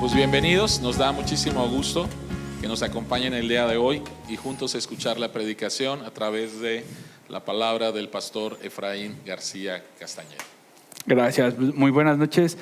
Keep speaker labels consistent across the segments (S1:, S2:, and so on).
S1: Pues bienvenidos, nos da muchísimo gusto que nos acompañen el día de hoy y juntos escuchar la predicación a través de la palabra del pastor Efraín García Castañeda.
S2: Gracias, muy buenas noches,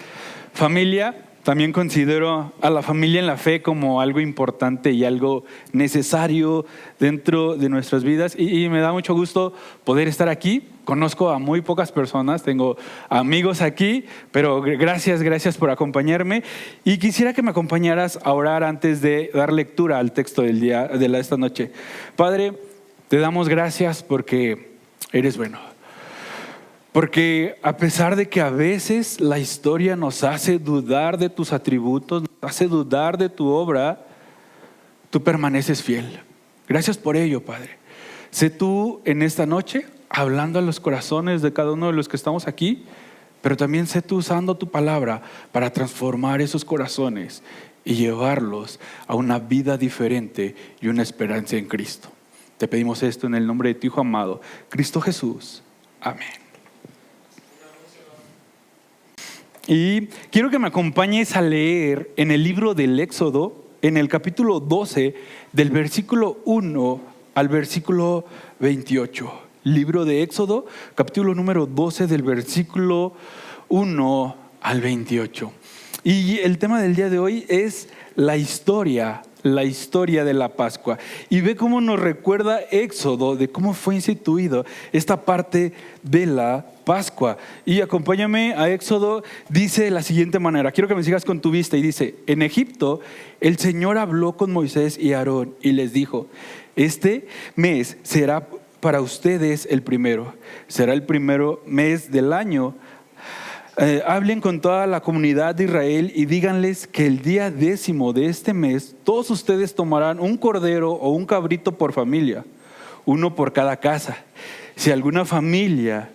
S2: familia. También considero a la familia en la fe como algo importante y algo necesario dentro de nuestras vidas y me da mucho gusto poder estar aquí. Conozco a muy pocas personas, tengo amigos aquí, pero gracias por acompañarme y quisiera que me acompañaras a orar antes de dar lectura al texto del día de esta noche. Padre, te damos gracias porque eres bueno. Porque a pesar de que a veces la historia nos hace dudar de tus atributos, nos hace dudar de tu obra, tú permaneces fiel. Gracias por ello, Padre. Sé tú en esta noche hablando a los corazones de cada uno de los que estamos aquí, pero también sé tú usando tu palabra para transformar esos corazones y llevarlos a una vida diferente y una esperanza en Cristo. Te pedimos esto en el nombre de tu Hijo amado, Cristo Jesús. Amén. Y quiero que me acompañes a leer en el libro del Éxodo, en el capítulo 12, del versículo 1 al versículo 28. Libro de Éxodo, capítulo número 12, del versículo 1 al 28. Y el tema del día de hoy es la historia de la Pascua. Y ve cómo nos recuerda Éxodo de cómo fue instituido esta parte de la Pascua. Y acompáñame a Éxodo, dice de la siguiente manera, quiero que me sigas con tu vista, y dice: en Egipto el Señor habló con Moisés y Aarón y les dijo: este mes será para ustedes el primero, será el primero mes del año. Hablen con toda la comunidad de Israel y díganles que el día 10 de este mes todos ustedes tomarán un cordero o un cabrito por familia, uno por cada casa. Si alguna familia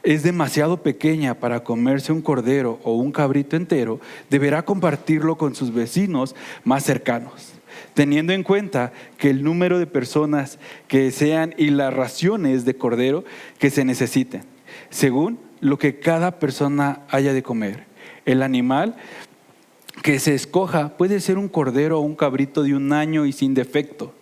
S2: es demasiado pequeña para comerse un cordero o un cabrito entero, deberá compartirlo con sus vecinos más cercanos, teniendo en cuenta que el número de personas que sean y las raciones de cordero que se necesiten, según lo que cada persona haya de comer. El animal que se escoja puede ser un cordero o un cabrito de 1 año y sin defecto,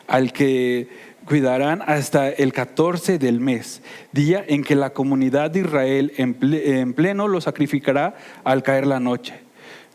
S2: al que cuidarán hasta el 14 del mes, día en que la comunidad de Israel en pleno lo sacrificará al caer la noche.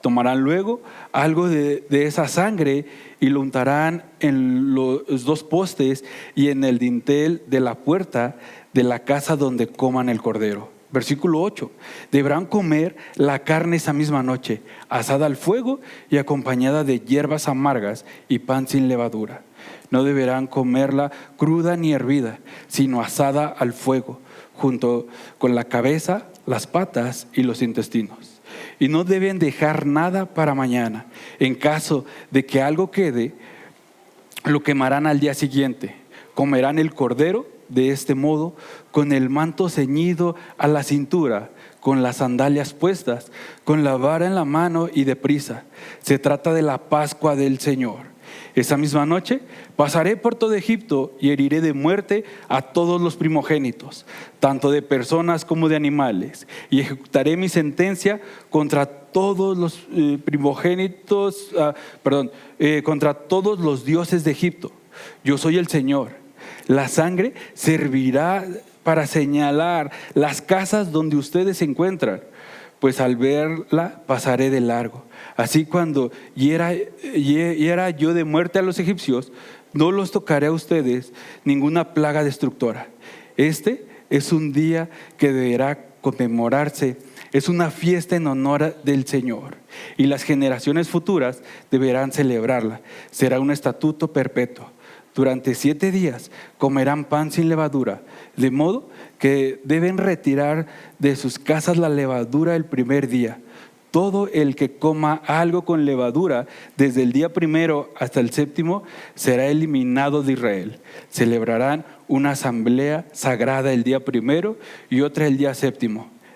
S2: Tomarán luego algo de esa sangre y lo untarán en los 2 postes y en el dintel de la puerta de la casa donde coman el cordero. Versículo 8, deberán comer la carne esa misma noche, asada al fuego y acompañada de hierbas amargas y pan sin levadura. No deberán comerla cruda ni hervida, sino asada al fuego, junto con la cabeza, las patas y los intestinos. Y no deben dejar nada para mañana. En caso de que algo quede, lo quemarán al día siguiente. Comerán el cordero de este modo, con el manto ceñido a la cintura, con las sandalias puestas, con la vara en la mano y deprisa. Se trata de la Pascua del Señor. Esa misma noche pasaré por todo Egipto y heriré de muerte a todos los primogénitos, tanto de personas como de animales, y ejecutaré mi sentencia contra todos los contra todos los dioses de Egipto. Yo soy el Señor. La sangre servirá para señalar las casas donde ustedes se encuentran, pues al verla pasaré de largo. Así cuando hiera yo de muerte a los egipcios, no los tocaré a ustedes ninguna plaga destructora. Este es un día que deberá conmemorarse, es una fiesta en honor del Señor, y las generaciones futuras deberán celebrarla. Será un estatuto perpetuo. Durante 7 días comerán pan sin levadura, de modo que deben retirar de sus casas la levadura el primer día. Todo el que coma algo con levadura desde el día 1 hasta el 7 será eliminado de Israel. Celebrarán una asamblea sagrada el día 1 y otra el día 7.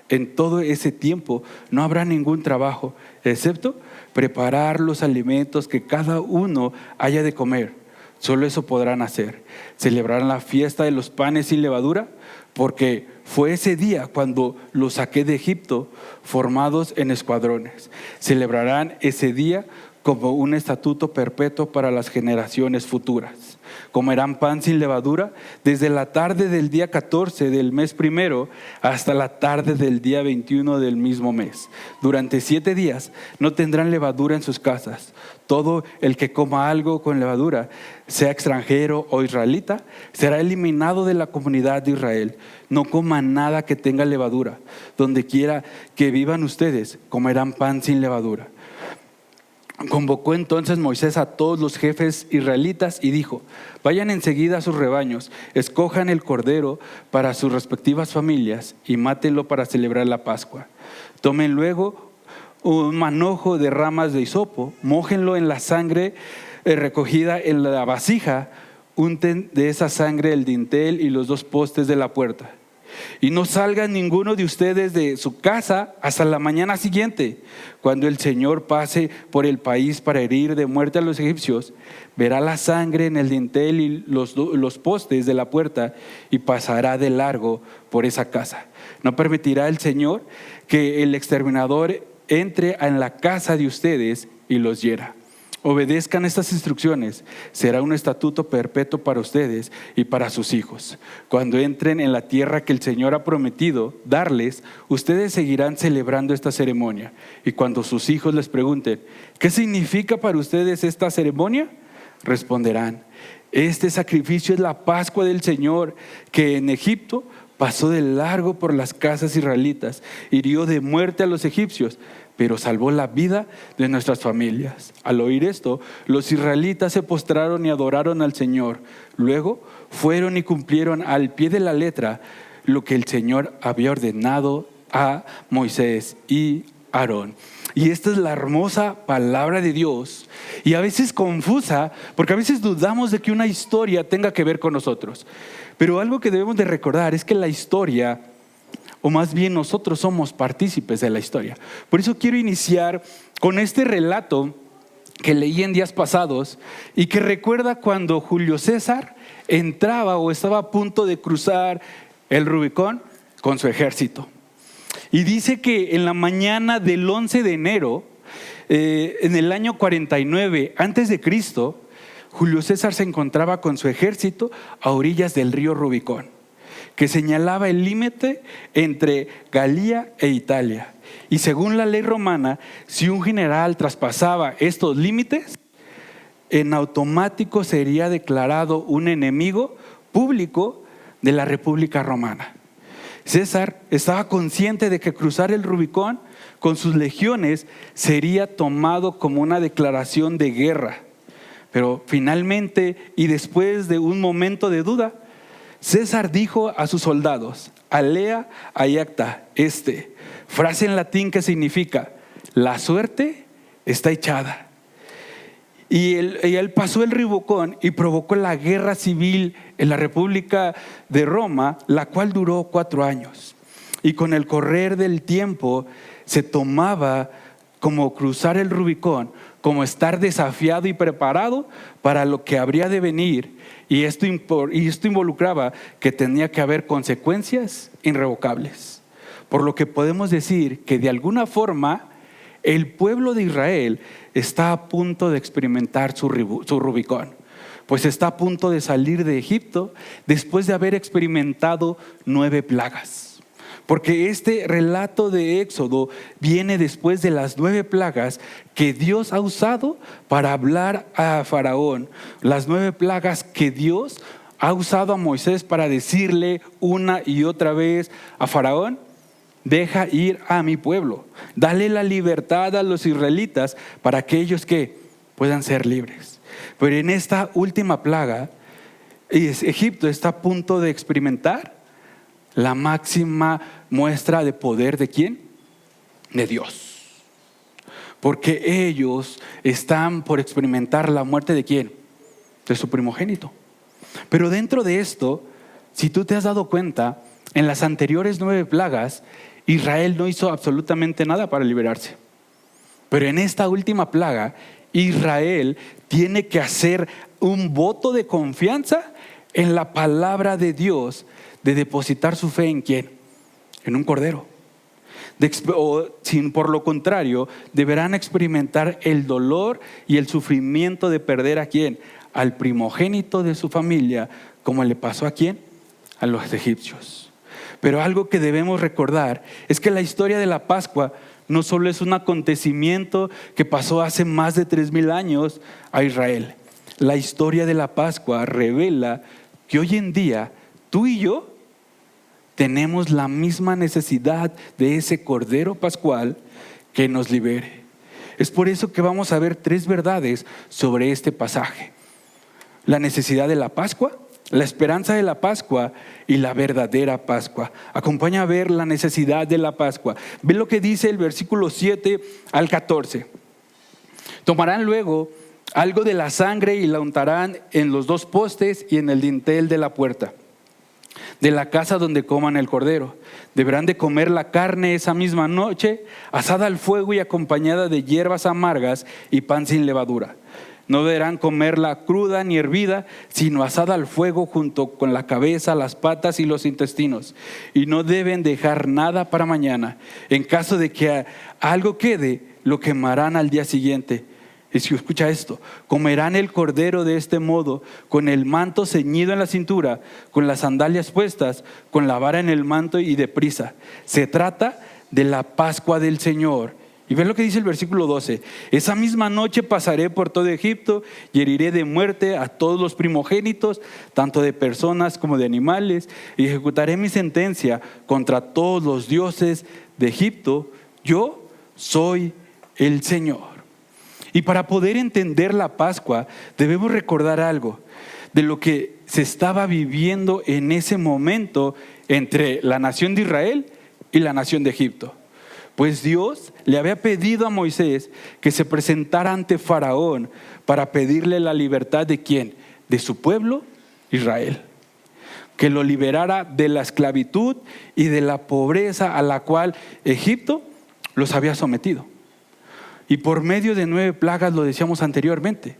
S2: En todo ese tiempo no habrá ningún trabajo, excepto preparar los alimentos que cada uno haya de comer. Solo eso podrán hacer. Celebrarán la fiesta de los panes sin levadura, porque fue ese día cuando los saqué de Egipto, formados en escuadrones. Celebrarán ese día como un estatuto perpetuo para las generaciones futuras. Comerán pan sin levadura desde la tarde del día 14 del mes primero hasta la tarde del día 21 del mismo mes. Durante 7 días no tendrán levadura en sus casas. Todo el que coma algo con levadura, sea extranjero o israelita, será eliminado de la comunidad de Israel. No coman nada que tenga levadura. Donde quiera que vivan ustedes, comerán pan sin levadura. Convocó entonces Moisés a todos los jefes israelitas y dijo: vayan enseguida a sus rebaños, escojan el cordero para sus respectivas familias y mátenlo para celebrar la Pascua. Tomen luego un manojo de ramas de hisopo, mójenlo en la sangre recogida en la vasija, unten de esa sangre el dintel y los 2 postes de la puerta. Y no salga ninguno de ustedes de su casa hasta la mañana siguiente. Cuando el Señor pase por el país para herir de muerte a los egipcios, verá la sangre en el dintel y los postes de la puerta y pasará de largo por esa casa. No permitirá el Señor que el exterminador entre en la casa de ustedes y los hiera. Obedezcan estas instrucciones, será un estatuto perpetuo para ustedes y para sus hijos. Cuando entren en la tierra que el Señor ha prometido darles, ustedes seguirán celebrando esta ceremonia. Y cuando sus hijos les pregunten: ¿qué significa para ustedes esta ceremonia?, responderán: este sacrificio es la Pascua del Señor, que en Egipto pasó de largo por las casas israelitas, hirió de muerte a los egipcios, pero salvó la vida de nuestras familias. Al oír esto, los israelitas se postraron y adoraron al Señor. Luego fueron y cumplieron al pie de la letra lo que el Señor había ordenado a Moisés y Aarón. Y esta es la hermosa palabra de Dios, y a veces confusa, porque a veces dudamos de que una historia tenga que ver con nosotros. Pero algo que debemos de recordar es que la historia, o más bien nosotros somos partícipes de la historia. Por eso quiero iniciar con este relato que leí en días pasados y que recuerda cuando Julio César entraba o estaba a punto de cruzar el Rubicón con su ejército. Y dice que en la mañana del 11 de enero, en el año 49 antes de Cristo, Julio César se encontraba con su ejército a orillas del río Rubicón, que señalaba el límite entre Galia e Italia. Y según la ley romana, si un general traspasaba estos límites, en automático sería declarado un enemigo público de la República Romana. César estaba consciente de que cruzar el Rubicón con sus legiones sería tomado como una declaración de guerra. Pero finalmente, y después de un momento de duda, César dijo a sus soldados: alea iacta este, frase en latín que significa: la suerte está echada. Y él pasó el Rubicón y provocó la guerra civil en la República de Roma, la cual duró 4 años. Y con el correr del tiempo se tomaba como cruzar el Rubicón, como estar desafiado y preparado para lo que habría de venir. Y esto involucraba que tenía que haber consecuencias irrevocables. Por lo que podemos decir que de alguna forma el pueblo de Israel está a punto de experimentar su Rubicón, pues está a punto de salir de Egipto después de haber experimentado 9 plagas. Porque este relato de Éxodo viene después de las 9 plagas que Dios ha usado para hablar a Faraón. Las 9 plagas que Dios ha usado a Moisés para decirle una y otra vez a Faraón: deja ir a mi pueblo, dale la libertad a los israelitas para que ellos que puedan ser libres. Pero en esta última plaga, Egipto está a punto de experimentar la máxima muestra de poder ¿de quién? De Dios. Porque ellos están por experimentar la muerte ¿de quién? De su primogénito. Pero dentro de esto, si tú te has dado cuenta, en las anteriores 9 plagas, Israel no hizo absolutamente nada para liberarse. Pero en esta última plaga, Israel tiene que hacer un voto de confianza en la palabra de Dios, de depositar su fe en ¿quién? En un cordero. Por lo contrario, deberán experimentar el dolor y el sufrimiento de perder ¿a quién? Al primogénito de su familia, como le pasó ¿a quién? A los egipcios. Pero algo que debemos recordar es que la historia de la Pascua no solo es un acontecimiento que pasó hace más de 3000 años a Israel. La historia de la Pascua revela que hoy en día tú y yo tenemos la misma necesidad de ese Cordero Pascual que nos libere. Es por eso que vamos a ver 3 verdades sobre este pasaje: la necesidad de la Pascua, la esperanza de la Pascua y la verdadera Pascua. Acompaña a ver la necesidad de la Pascua. Ve lo que dice el versículo 7 al 14. Tomarán luego algo de la sangre y la untarán en los 2 postes y en el dintel de la puerta de la casa donde coman el cordero. Deberán de comer la carne esa misma noche, asada al fuego y acompañada de hierbas amargas y pan sin levadura. No deberán comerla cruda ni hervida, sino asada al fuego junto con la cabeza, las patas y los intestinos. Y no deben dejar nada para mañana. En caso de que algo quede, lo quemarán al día siguiente. Y si escucha esto, comerán el cordero de este modo, con el manto ceñido en la cintura, con las sandalias puestas, con la vara en el manto y deprisa. Se trata de la Pascua del Señor. Y ve lo que dice el versículo 12. Esa misma noche pasaré por todo Egipto y heriré de muerte a todos los primogénitos, tanto de personas como de animales, y ejecutaré mi sentencia contra todos los dioses de Egipto. Yo soy el Señor. Y para poder entender la Pascua, debemos recordar algo de lo que se estaba viviendo en ese momento entre la nación de Israel y la nación de Egipto. Pues Dios le había pedido a Moisés que se presentara ante Faraón para pedirle la libertad ¿de quién? De su pueblo, Israel. Que lo liberara de la esclavitud y de la pobreza a la cual Egipto los había sometido. Y por medio de 9 plagas, lo decíamos anteriormente,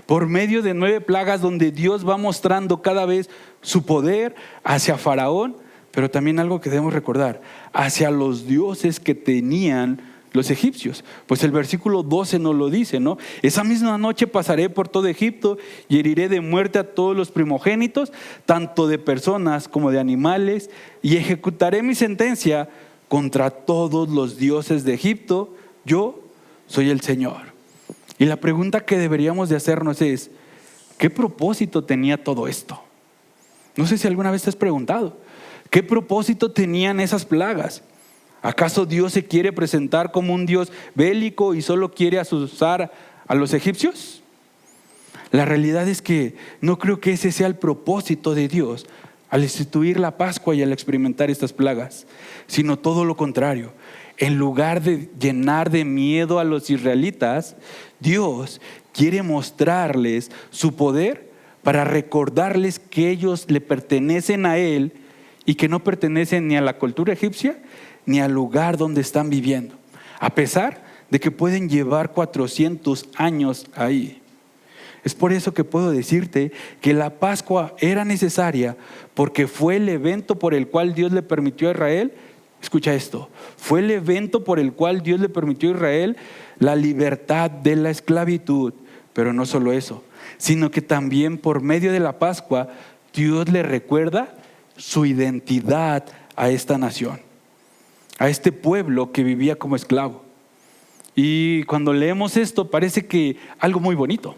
S2: por medio de 9 plagas donde Dios va mostrando cada vez su poder hacia Faraón, pero también algo que debemos recordar, hacia los dioses que tenían los egipcios. Pues el versículo 12 nos lo dice, ¿no? Esa misma noche pasaré por todo Egipto y heriré de muerte a todos los primogénitos, tanto de personas como de animales, y ejecutaré mi sentencia contra todos los dioses de Egipto. Yo soy el Señor. Y la pregunta que deberíamos de hacernos es, ¿qué propósito tenía todo esto? No sé si alguna vez te has preguntado, ¿qué propósito tenían esas plagas? ¿Acaso Dios se quiere presentar como un Dios bélico y solo quiere asustar a los egipcios? La realidad es que no creo que ese sea el propósito de Dios al instituir la Pascua y al experimentar estas plagas, sino todo lo contrario. En lugar de llenar de miedo a los israelitas, Dios quiere mostrarles su poder para recordarles que ellos le pertenecen a Él y que no pertenecen ni a la cultura egipcia ni al lugar donde están viviendo, a pesar de que pueden llevar 400 años ahí. Es por eso que puedo decirte que la Pascua era necesaria, porque fue el evento por el cual Dios le permitió a Israel. Escucha esto, fue el evento por el cual Dios le permitió a Israel la libertad de la esclavitud. Pero no solo eso, sino que también por medio de la Pascua Dios le recuerda su identidad a esta nación, a este pueblo que vivía como esclavo. Y cuando leemos esto parece que algo muy bonito.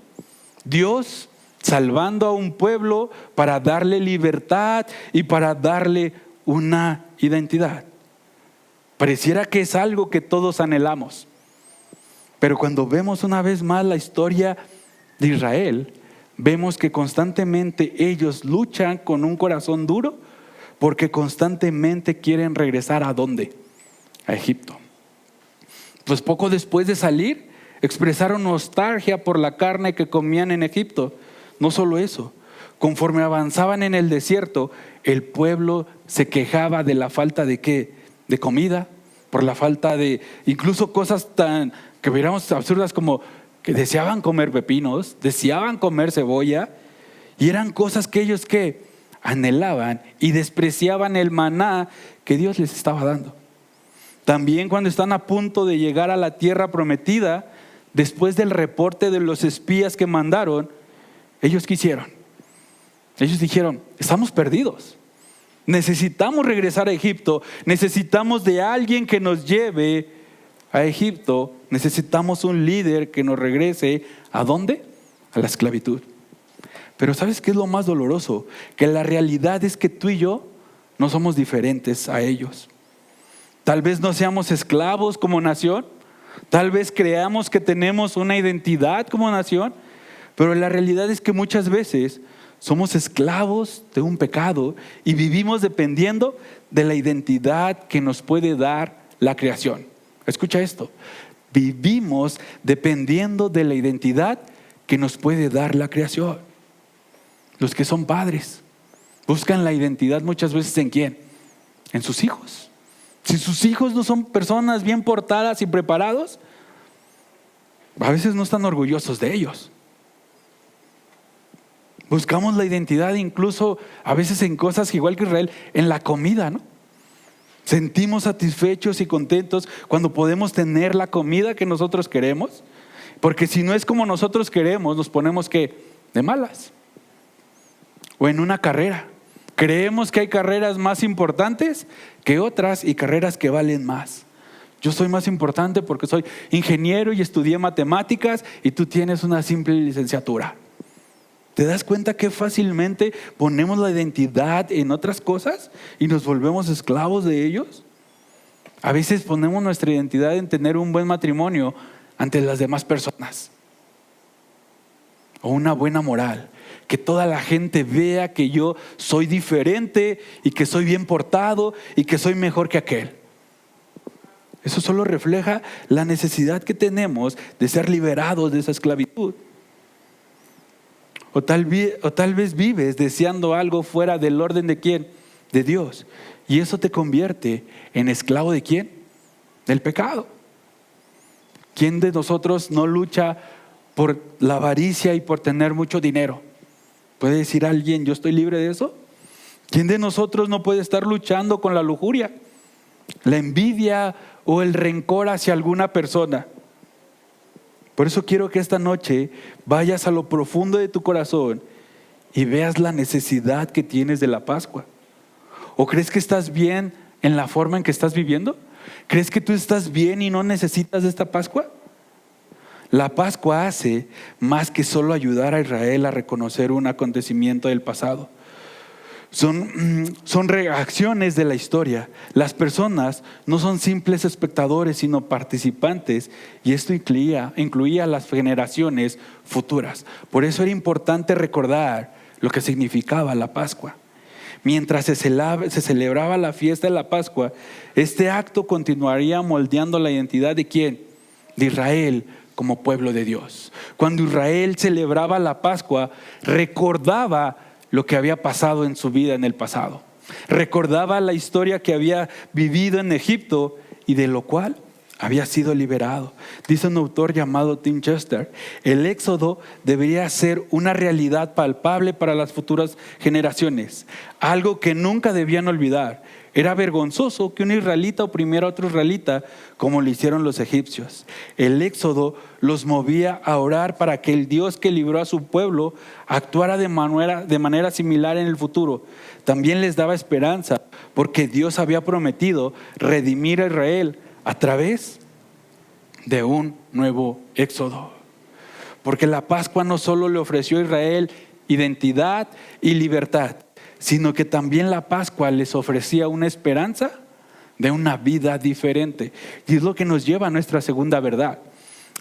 S2: Dios salvando a un pueblo para darle libertad y para darle una identidad. Pareciera que es algo que todos anhelamos. Pero cuando vemos una vez más la historia de Israel, vemos que constantemente ellos luchan con un corazón duro porque constantemente quieren regresar ¿a dónde? A Egipto. Pues poco después de salir, expresaron nostalgia por la carne que comían en Egipto. No solo eso, conforme avanzaban en el desierto, el pueblo se quejaba de la falta de ¿qué? De comida, por la falta de incluso cosas tan que viéramos absurdas como que deseaban comer pepinos, deseaban comer cebolla, y eran cosas que ellos anhelaban y despreciaban el maná que Dios les estaba dando. También cuando están a punto de llegar a la tierra prometida, después del reporte de los espías que mandaron, ellos quisieron. Ellos dijeron, estamos perdidos. Necesitamos regresar a Egipto. Necesitamos de alguien que nos lleve a Egipto. Necesitamos un líder que nos regrese. ¿A dónde? A la esclavitud. Pero ¿sabes qué es lo más doloroso? Que la realidad es que tú y yo no somos diferentes a ellos. Tal vez no seamos esclavos como nación. Tal vez creamos que tenemos una identidad como nación. Pero la realidad es que muchas veces somos esclavos de un pecado y vivimos dependiendo de la identidad que nos puede dar la creación. Escucha esto. Vivimos dependiendo de la identidad que nos puede dar la creación. Los que son padres buscan la identidad muchas veces ¿en quién? En sus hijos. Si sus hijos no son personas bien portadas y preparados, a veces no están orgullosos de ellos. Buscamos la identidad incluso a veces en cosas igual que Israel, en la comida, ¿no? Sentimos satisfechos y contentos cuando podemos tener la comida que nosotros queremos, porque si no es como nosotros queremos, nos ponemos de malas. O en una carrera, creemos que hay carreras más importantes que otras y carreras que valen más. Yo soy más importante porque soy ingeniero y estudié matemáticas y tú tienes una simple licenciatura. ¿Te das cuenta que fácilmente ponemos la identidad en otras cosas y nos volvemos esclavos de ellos? A veces ponemos nuestra identidad en tener un buen matrimonio ante las demás personas. O una buena moral. Que toda la gente vea que yo soy diferente y que soy bien portado y que soy mejor que aquel. Eso solo refleja la necesidad que tenemos de ser liberados de esa esclavitud. O tal vez vives deseando algo fuera del orden de ¿quién? De Dios. Y eso te convierte en esclavo ¿de quién? Del pecado. ¿Quién de nosotros no lucha por la avaricia y por tener mucho dinero? ¿Puede decir alguien, yo estoy libre de eso? ¿Quién de nosotros no puede estar luchando con la lujuria, la envidia o el rencor hacia alguna persona? Por eso quiero que esta noche vayas a lo profundo de tu corazón y veas la necesidad que tienes de la Pascua. ¿O crees que estás bien en la forma en que estás viviendo? ¿Crees que tú estás bien y no necesitas de esta Pascua? La Pascua hace más que solo ayudar a Israel a reconocer un acontecimiento del pasado. Son reacciones de la historia. Las personas no son simples espectadores, sino participantes. Y esto incluía a las generaciones futuras. Por eso era importante recordar lo que significaba la Pascua. Mientras se celebraba la fiesta de la Pascua, este acto continuaría moldeando la identidad ¿de quién? De Israel como pueblo de Dios. Cuando Israel celebraba la Pascua, recordaba lo que había pasado en su vida en el pasado. Recordaba la historia que había vivido en Egipto y de lo cual había sido liberado. Dice un autor llamado Tim Chester, el éxodo debería ser una realidad palpable para las futuras generaciones, algo que nunca debían olvidar. Era vergonzoso que un israelita oprimiera a otro israelita como lo hicieron los egipcios. El éxodo los movía a orar para que el Dios que libró a su pueblo actuara de manera similar en el futuro. También les daba esperanza porque Dios había prometido redimir a Israel a través de un nuevo éxodo. Porque la Pascua no solo le ofreció a Israel identidad y libertad, sino que también la Pascua les ofrecía una esperanza de una vida diferente. Y es lo que nos lleva a nuestra segunda verdad,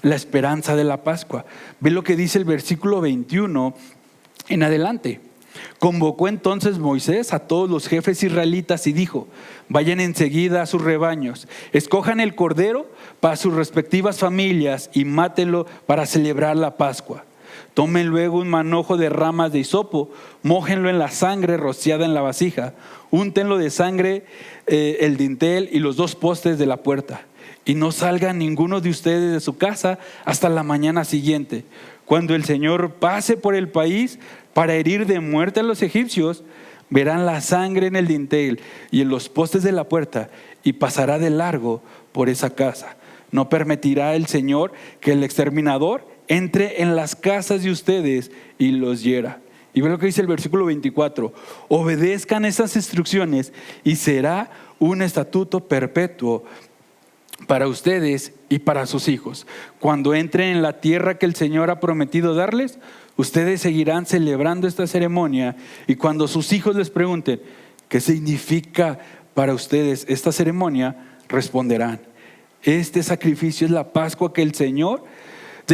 S2: la esperanza de la Pascua. Ve lo que dice el versículo 21 en adelante. Convocó entonces Moisés a todos los jefes israelitas y dijo: vayan enseguida a sus rebaños, escojan el cordero para sus respectivas familias y mátenlo para celebrar la Pascua. Tomen luego un manojo de ramas de hisopo, mójenlo en la sangre rociada en la vasija, úntenlo de sangre el dintel y los dos postes de la puerta. y no salga ninguno de ustedes de su casa hasta la mañana siguiente, cuando el Señor pase por el país para herir de muerte a los egipcios. Verán la sangre en el dintel y en los postes de la puerta, y pasará de largo por esa casa. No permitirá el Señor que el exterminador entre en las casas de ustedes y los hiera. Y ve lo que dice el versículo 24. Obedezcan estas instrucciones y será un estatuto perpetuo para ustedes y para sus hijos. Cuando entren en la tierra que el Señor ha prometido darles, ustedes seguirán celebrando esta ceremonia, y cuando sus hijos les pregunten qué significa para ustedes esta ceremonia, responderán: este sacrificio es la Pascua que del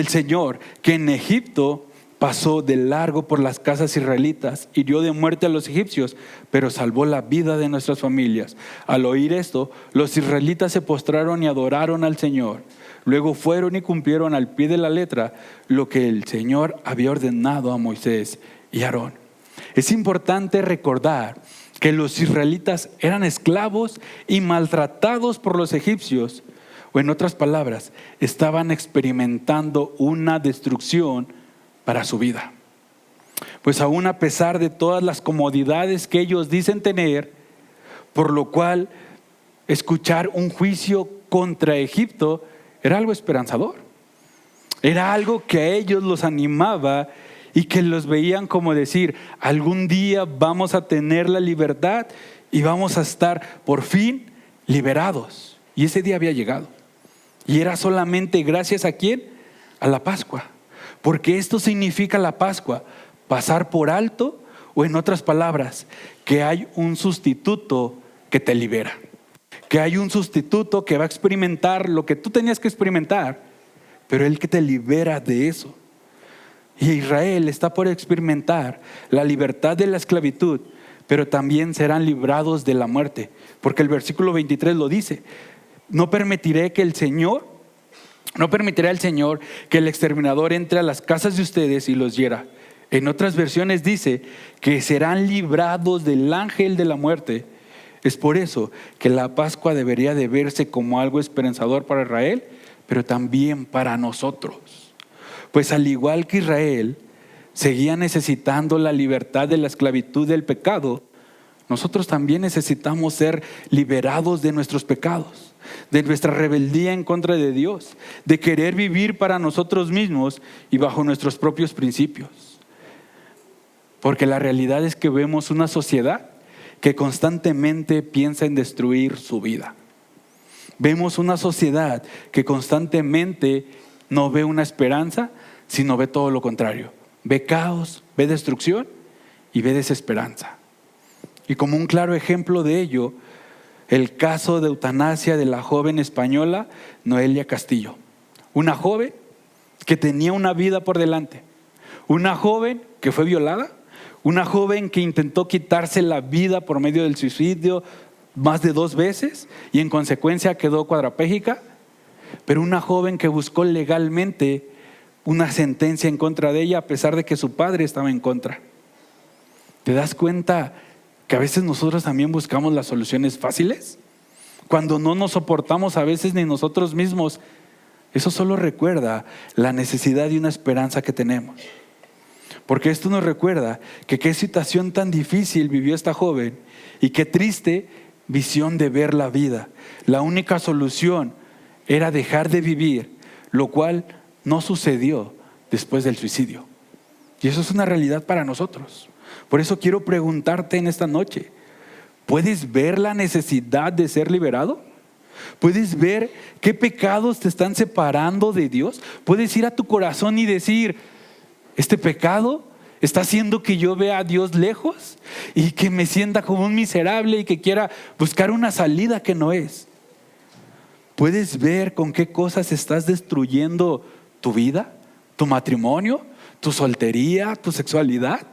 S2: Señor, que en Egipto pasó de largo por las casas israelitas, hirió de muerte a los egipcios, pero salvó la vida de nuestras familias. Al oír esto, los israelitas se postraron y adoraron al Señor. Luego fueron y cumplieron al pie de la letra lo que el Señor había ordenado a Moisés y Aarón. Es importante recordar que los israelitas eran esclavos y maltratados por los egipcios, o en otras palabras, estaban experimentando una destrucción para su vida. Pues aún a pesar de todas las comodidades que ellos dicen tener, por lo cual escuchar un juicio contra Egipto era algo esperanzador. Era algo que a ellos los animaba y que los veían como decir: algún día vamos a tener la libertad y vamos a estar por fin liberados. Y ese día había llegado. Y era solamente gracias ¿a quién? A la Pascua. Porque esto significa la Pascua: pasar por alto, o en otras palabras, que hay un sustituto que te libera. Que hay un sustituto que va a experimentar lo que tú tenías que experimentar, pero Él que te libera de eso. Y Israel está por experimentar la libertad de la esclavitud, pero también serán librados de la muerte. Porque el versículo 23 lo dice: no permitirá el Señor que el exterminador entre a las casas de ustedes y los hiera. En otras versiones dice que serán librados del ángel de la muerte. Es por eso que la Pascua debería de verse como algo esperanzador para Israel, pero también para nosotros. Pues al igual que Israel seguía necesitando la libertad de la esclavitud del pecado, nosotros también necesitamos ser liberados de nuestros pecados, de nuestra rebeldía en contra de Dios, de querer vivir para nosotros mismos y bajo nuestros propios principios. Porque la realidad es que vemos una sociedad que constantemente piensa en destruir su vida. Vemos una sociedad que constantemente no ve una esperanza, sino ve todo lo contrario. Ve caos, ve destrucción y ve desesperanza. Y como un claro ejemplo de ello, el caso de eutanasia de la joven española Noelia Castillo. Una joven que tenía una vida por delante. Una joven que fue violada. Una joven que intentó quitarse la vida por medio del suicidio más de 2 veces y en consecuencia quedó cuadraplégica. Pero una joven que buscó legalmente una sentencia en contra de ella a pesar de que su padre estaba en contra. ¿Te das cuenta que a veces nosotros también buscamos las soluciones fáciles? Cuando no nos soportamos a veces ni nosotros mismos. Eso solo recuerda la necesidad de una esperanza que tenemos. Porque esto nos recuerda que qué situación tan difícil vivió esta joven y qué triste visión de ver la vida. La única solución era dejar de vivir, lo cual no sucedió después del suicidio. Y eso es una realidad para nosotros. Por eso quiero preguntarte en esta noche: ¿puedes ver la necesidad de ser liberado? ¿Puedes ver qué pecados te están separando de Dios? ¿Puedes ir a tu corazón y decir: este pecado está haciendo que yo vea a Dios lejos y que me sienta como un miserable y que quiera buscar una salida que no es? ¿Puedes ver con qué cosas estás destruyendo tu vida, tu matrimonio, tu soltería, tu sexualidad?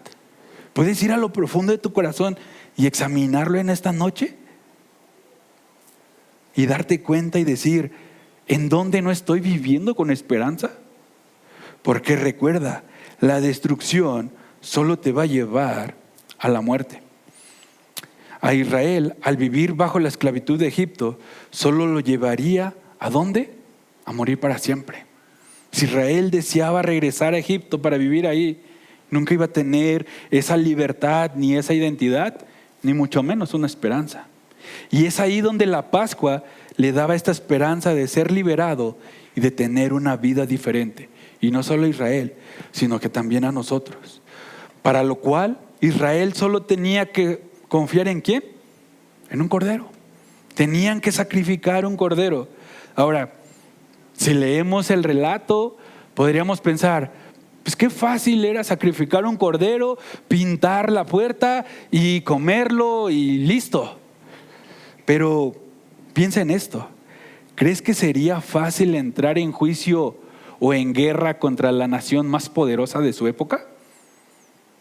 S2: ¿Puedes ir a lo profundo de tu corazón y examinarlo en esta noche? Y darte cuenta y decir: ¿en dónde no estoy viviendo con esperanza? Porque recuerda, la destrucción solo te va a llevar a la muerte. A Israel, al vivir bajo la esclavitud de Egipto, solo lo llevaría ¿A dónde? A morir para siempre. Si Israel deseaba regresar a Egipto para vivir ahí, nunca iba a tener esa libertad ni esa identidad, ni mucho menos una esperanza. Y es ahí donde la Pascua le daba esta esperanza de ser liberado y de tener una vida diferente. Y no solo a Israel, sino que también a nosotros. Para lo cual Israel solo tenía que confiar ¿en quién? En un cordero. Tenían que sacrificar un cordero. Ahora, si leemos el relato, podríamos pensar, pues qué fácil era sacrificar un cordero, pintar la puerta y comerlo y listo. Pero piensa en esto. ¿Crees que sería fácil entrar en juicio o en guerra contra la nación más poderosa de su época?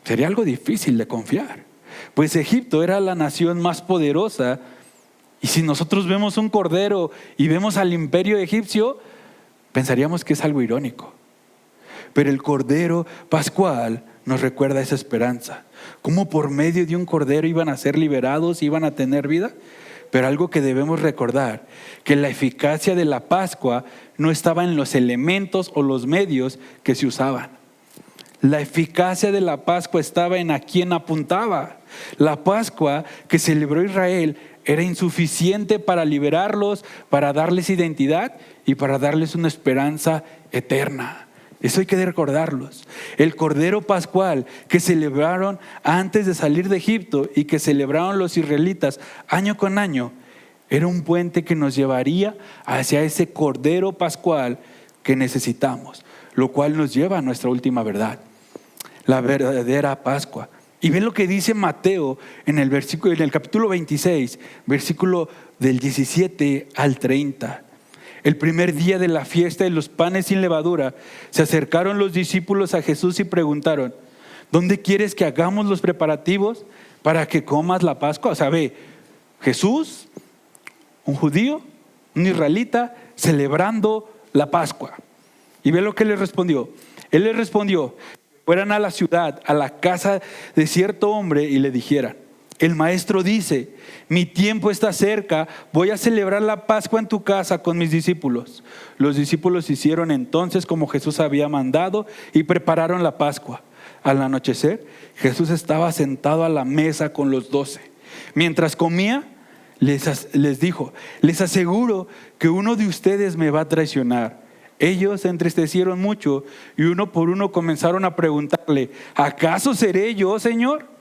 S2: Sería algo difícil de confiar. Pues Egipto era la nación más poderosa. Y si nosotros vemos un cordero y vemos al imperio egipcio, pensaríamos que es algo irónico. Pero el cordero pascual nos recuerda esa esperanza. Cómo por medio de un cordero iban a ser liberados, iban a tener vida. Pero algo que debemos recordar, que la eficacia de la Pascua no estaba en los elementos o los medios que se usaban. La eficacia de la Pascua estaba en a quién apuntaba. La Pascua que celebró Israel era insuficiente para liberarlos, para darles identidad y para darles una esperanza eterna. Eso hay que recordarlos. El Cordero Pascual que celebraron antes de salir de Egipto y que celebraron los israelitas año con año, era un puente que nos llevaría hacia ese Cordero Pascual que necesitamos, lo cual nos lleva a nuestra última verdad, la verdadera Pascua. Y ven lo que dice Mateo en el capítulo 26, versículo del 17 al 30. El primer día de la fiesta de los panes sin levadura, se acercaron los discípulos a Jesús y preguntaron, ¿dónde quieres que hagamos los preparativos para que comas la Pascua? O sea, ve, Jesús, un judío, un israelita, celebrando la Pascua. Y ve lo que le respondió. Él le respondió, fueran a la ciudad, a la casa de cierto hombre y le dijeran, el maestro dice, mi tiempo está cerca, voy a celebrar la Pascua en tu casa con mis discípulos. Los discípulos hicieron entonces como Jesús había mandado y prepararon la Pascua. Al anochecer, Jesús estaba sentado a la mesa con los 12. Mientras comía, les dijo, les aseguro que uno de ustedes me va a traicionar. Ellos se entristecieron mucho y uno por uno comenzaron a preguntarle, ¿acaso seré yo, Señor?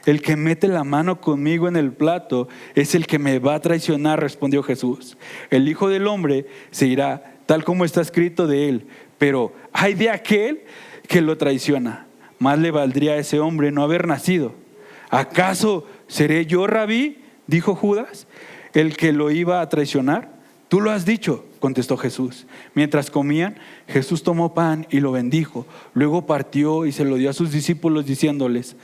S2: El que mete la mano conmigo en el plato es el que me va a traicionar, respondió Jesús. El Hijo del Hombre se irá tal como está escrito de él, pero ay de aquel que lo traiciona. Más le valdría a ese hombre no haber nacido. ¿Acaso seré yo, Rabí? Dijo Judas, el que lo iba a traicionar. Tú lo has dicho, contestó Jesús. Mientras comían, Jesús tomó pan y lo bendijo. Luego partió y se lo dio a sus discípulos diciéndoles,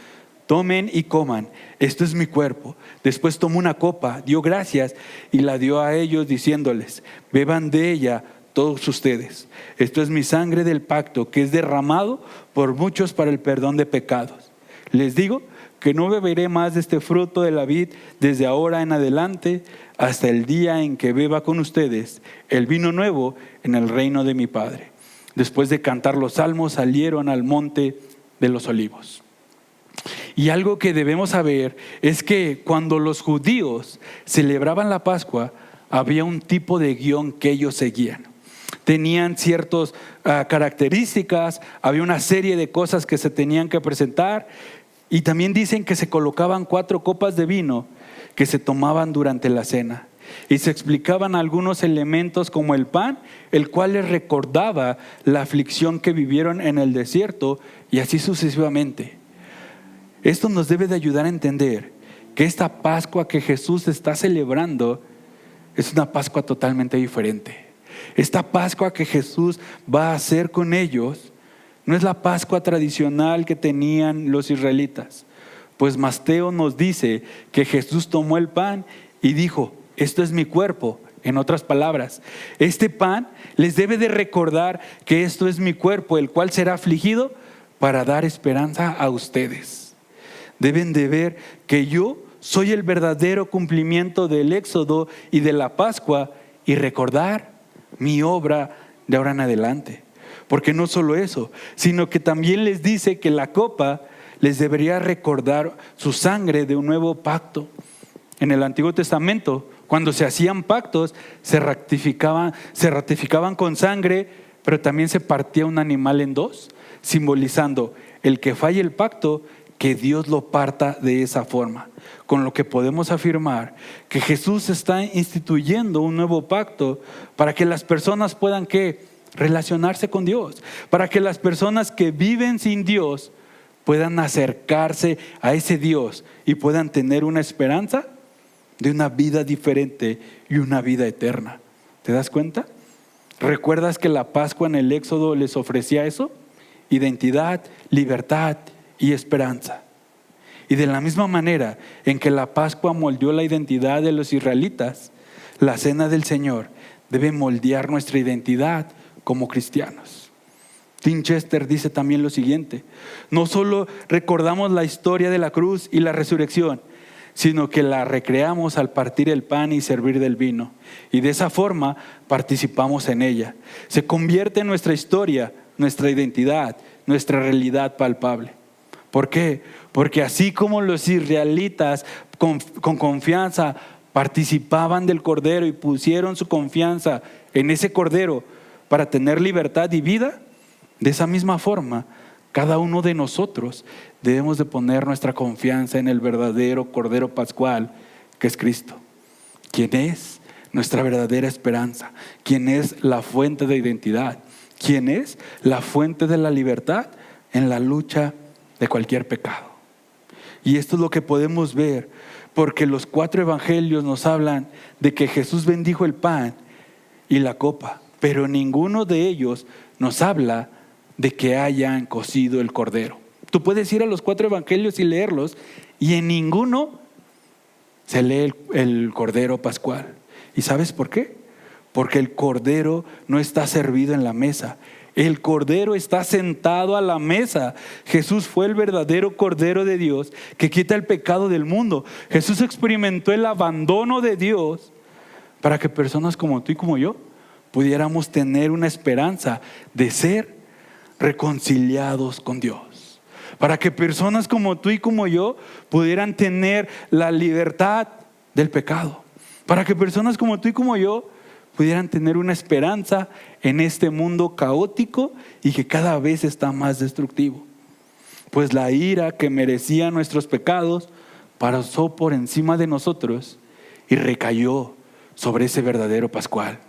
S2: tomen y coman, esto es mi cuerpo. Después tomó una copa, dio gracias y la dio a ellos diciéndoles, beban de ella todos ustedes. Esto es mi sangre del pacto que es derramado por muchos para el perdón de pecados. Les digo que no beberé más de este fruto de la vid desde ahora en adelante hasta el día en que beba con ustedes el vino nuevo en el reino de mi Padre. Después de cantar los salmos salieron al monte de los olivos. Y algo que debemos saber es que cuando los judíos celebraban la Pascua, había un tipo de guión que ellos seguían. Tenían ciertas características, había una serie de cosas que se tenían que presentar. Y también dicen que se colocaban 4 copas de vino que se tomaban durante la cena. Y se explicaban algunos elementos como el pan, el cual les recordaba la aflicción que vivieron en el desierto y así sucesivamente. Esto nos debe de ayudar a entender que esta Pascua que Jesús está celebrando es una Pascua totalmente diferente. Esta Pascua que Jesús va a hacer con ellos no es la Pascua tradicional que tenían los israelitas. Pues Mateo nos dice que Jesús tomó el pan y dijo, esto es mi cuerpo. En otras palabras, este pan les debe de recordar que esto es mi cuerpo, el cual será afligido para dar esperanza a ustedes. Deben de ver que yo soy el verdadero cumplimiento del Éxodo y de la Pascua y recordar mi obra de ahora en adelante. Porque no solo eso, sino que también les dice que la copa les debería recordar su sangre de un nuevo pacto. En el Antiguo Testamento, cuando se hacían pactos, se ratificaban con sangre, pero también se partía un animal en dos, simbolizando el que falle el pacto, que Dios lo parta de esa forma. Con lo que podemos afirmar que Jesús está instituyendo un nuevo pacto para que las personas puedan ¿qué? Relacionarse con Dios, para que las personas que viven sin Dios puedan acercarse a ese Dios y puedan tener una esperanza de una vida diferente y una vida eterna. ¿Te das cuenta? ¿Recuerdas que la Pascua en el Éxodo les ofrecía eso? Identidad, libertad y esperanza. Y de la misma manera en que la Pascua moldeó la identidad de los israelitas, la Cena del Señor debe moldear nuestra identidad como cristianos. Tim Chester dice también lo siguiente: no solo recordamos la historia de la cruz y la resurrección, sino que la recreamos al partir el pan y servir del vino. Y de esa forma participamos en ella. Se convierte en nuestra historia, nuestra identidad, nuestra realidad palpable. ¿Por qué? Porque así como los israelitas con confianza participaban del Cordero y pusieron su confianza en ese Cordero para tener libertad y vida, de esa misma forma, cada uno de nosotros debemos de poner nuestra confianza en el verdadero Cordero Pascual, que es Cristo, quien es nuestra verdadera esperanza, quien es la fuente de identidad, quien es la fuente de la libertad en la lucha de cualquier pecado. Y esto es lo que podemos ver, porque los 4 evangelios nos hablan de que Jesús bendijo el pan y la copa, pero ninguno de ellos nos habla de que hayan cocido el cordero. Tú puedes ir a los 4 evangelios y leerlos, y en ninguno se lee el cordero pascual. ¿Y sabes por qué? Porque el cordero no está servido en la mesa. El cordero está sentado a la mesa. Jesús fue el verdadero Cordero de Dios que quita el pecado del mundo. Jesús experimentó el abandono de Dios para que personas como tú y como yo pudiéramos tener una esperanza de ser reconciliados con Dios. Para que personas como tú y como yo pudieran tener la libertad del pecado. Para que personas como tú y como yo pudieran tener una esperanza en este mundo caótico y que cada vez está más destructivo. Pues la ira que merecían nuestros pecados pasó por encima de nosotros y recayó sobre ese verdadero Pascual,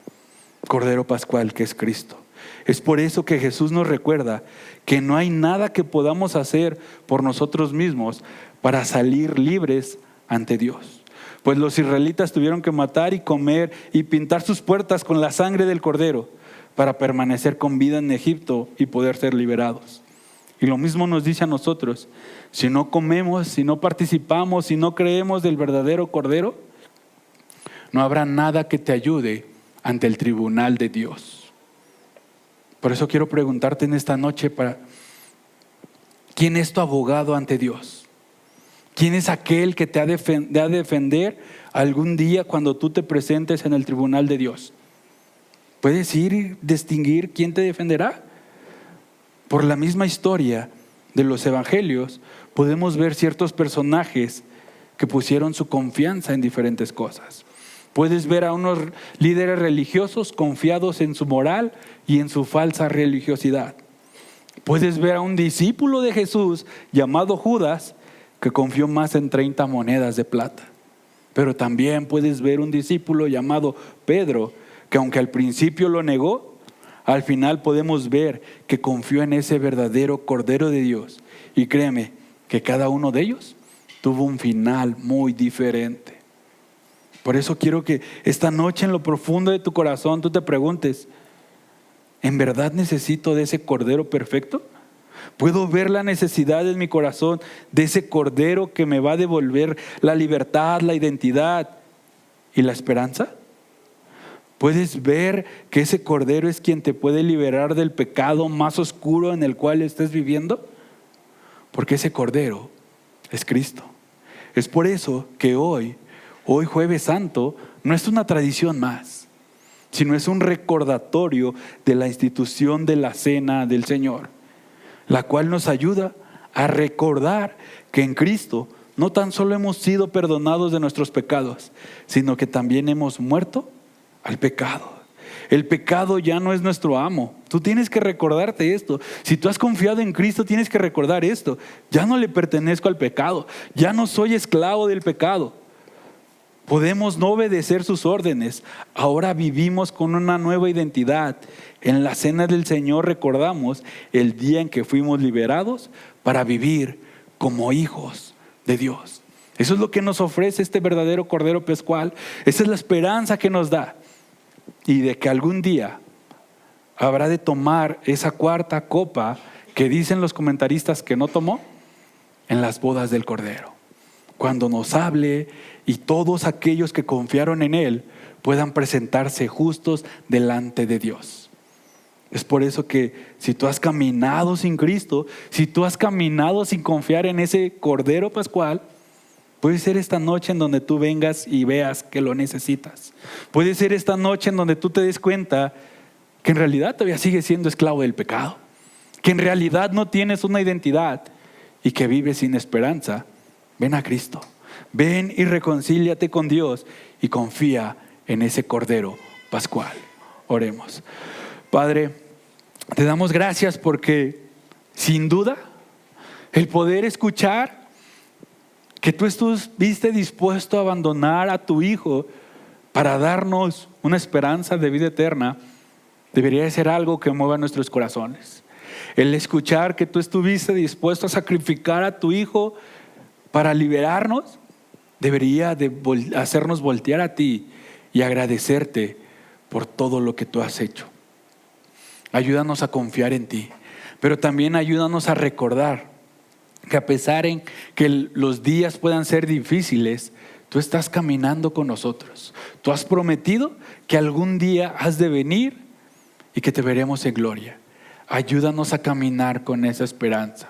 S2: Cordero Pascual, que es Cristo. Es por eso que Jesús nos recuerda que no hay nada que podamos hacer por nosotros mismos para salir libres ante Dios. Pues los israelitas tuvieron que matar y comer y pintar sus puertas con la sangre del cordero para permanecer con vida en Egipto y poder ser liberados. Y lo mismo nos dice a nosotros: si no comemos, si no participamos, si no creemos del verdadero cordero, no habrá nada que te ayude ante el tribunal de Dios. Por eso quiero preguntarte en esta noche, ¿quién es tu abogado ante Dios? ¿Quién es aquel que te ha de defender algún día cuando tú te presentes en el tribunal de Dios? ¿Puedes ir y distinguir quién te defenderá? Por la misma historia de los evangelios, podemos ver ciertos personajes que pusieron su confianza en diferentes cosas. Puedes ver a unos líderes religiosos confiados en su moral y en su falsa religiosidad. Puedes ver a un discípulo de Jesús llamado Judas que confió más en 30 monedas de plata. Pero también puedes ver un discípulo llamado Pedro que, aunque al principio lo negó, al final podemos ver que confió en ese verdadero Cordero de Dios. Y créeme que cada uno de ellos tuvo un final muy diferente. Por eso quiero que esta noche, en lo profundo de tu corazón, tú te preguntes: ¿en verdad necesito de ese Cordero perfecto? ¿Puedo ver la necesidad en mi corazón de ese Cordero que me va a devolver la libertad, la identidad y la esperanza? ¿Puedes ver que ese Cordero es quien te puede liberar del pecado más oscuro en el cual estés viviendo? Porque ese Cordero es Cristo. Es por eso que hoy Jueves Santo, no es una tradición más. sino es un recordatorio de la institución de la cena del Señor, la cual nos ayuda a recordar que en Cristo no tan solo hemos sido perdonados de nuestros pecados, sino que también hemos muerto al pecado. El pecado ya no es nuestro amo. Tú tienes que recordarte esto. Si tú has confiado en Cristo, tienes que recordar esto. Ya no le pertenezco al pecado. Ya no soy esclavo del pecado. Podemos no obedecer sus órdenes. Ahora vivimos con una nueva identidad. En la cena del Señor recordamos el día en que fuimos liberados para vivir como hijos de Dios. Eso es lo que nos ofrece este verdadero Cordero Pascual. Esa es la esperanza que nos da. Y de que algún día habrá de tomar esa cuarta copa que dicen los comentaristas que no tomó en las bodas del Cordero. Cuando nos hable y todos aquellos que confiaron en Él puedan presentarse justos delante de Dios. Es por eso que si tú has caminado sin Cristo, si tú has caminado sin confiar en ese Cordero Pascual, puede ser esta noche en donde tú vengas y veas que lo necesitas. Puede ser esta noche en donde tú te des cuenta que en realidad todavía sigues siendo esclavo del pecado, que en realidad no tienes una identidad y que vives sin esperanza. Ven a Cristo, ven y reconcíliate con Dios y confía en ese Cordero Pascual. Oremos. Padre, te damos gracias porque sin duda el poder escuchar que tú estuviste dispuesto a abandonar a tu Hijo para darnos una esperanza de vida eterna, debería de ser algo que mueva nuestros corazones. El escuchar que tú estuviste dispuesto a sacrificar a tu Hijo para liberarnos, debería de hacernos voltear a ti y agradecerte por todo lo que tú has hecho. Ayúdanos a confiar en ti, pero también ayúdanos a recordar que a pesar en que los días puedan ser difíciles, tú estás caminando con nosotros. Tú has prometido que algún día has de venir y que te veremos en gloria. Ayúdanos a caminar con esa esperanza.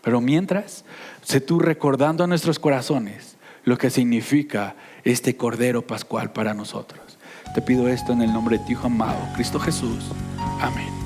S2: Pero mientras, sé tú recordando a nuestros corazones lo que significa este Cordero Pascual para nosotros. Te pido esto en el nombre de tu Hijo amado, Cristo Jesús. Amén.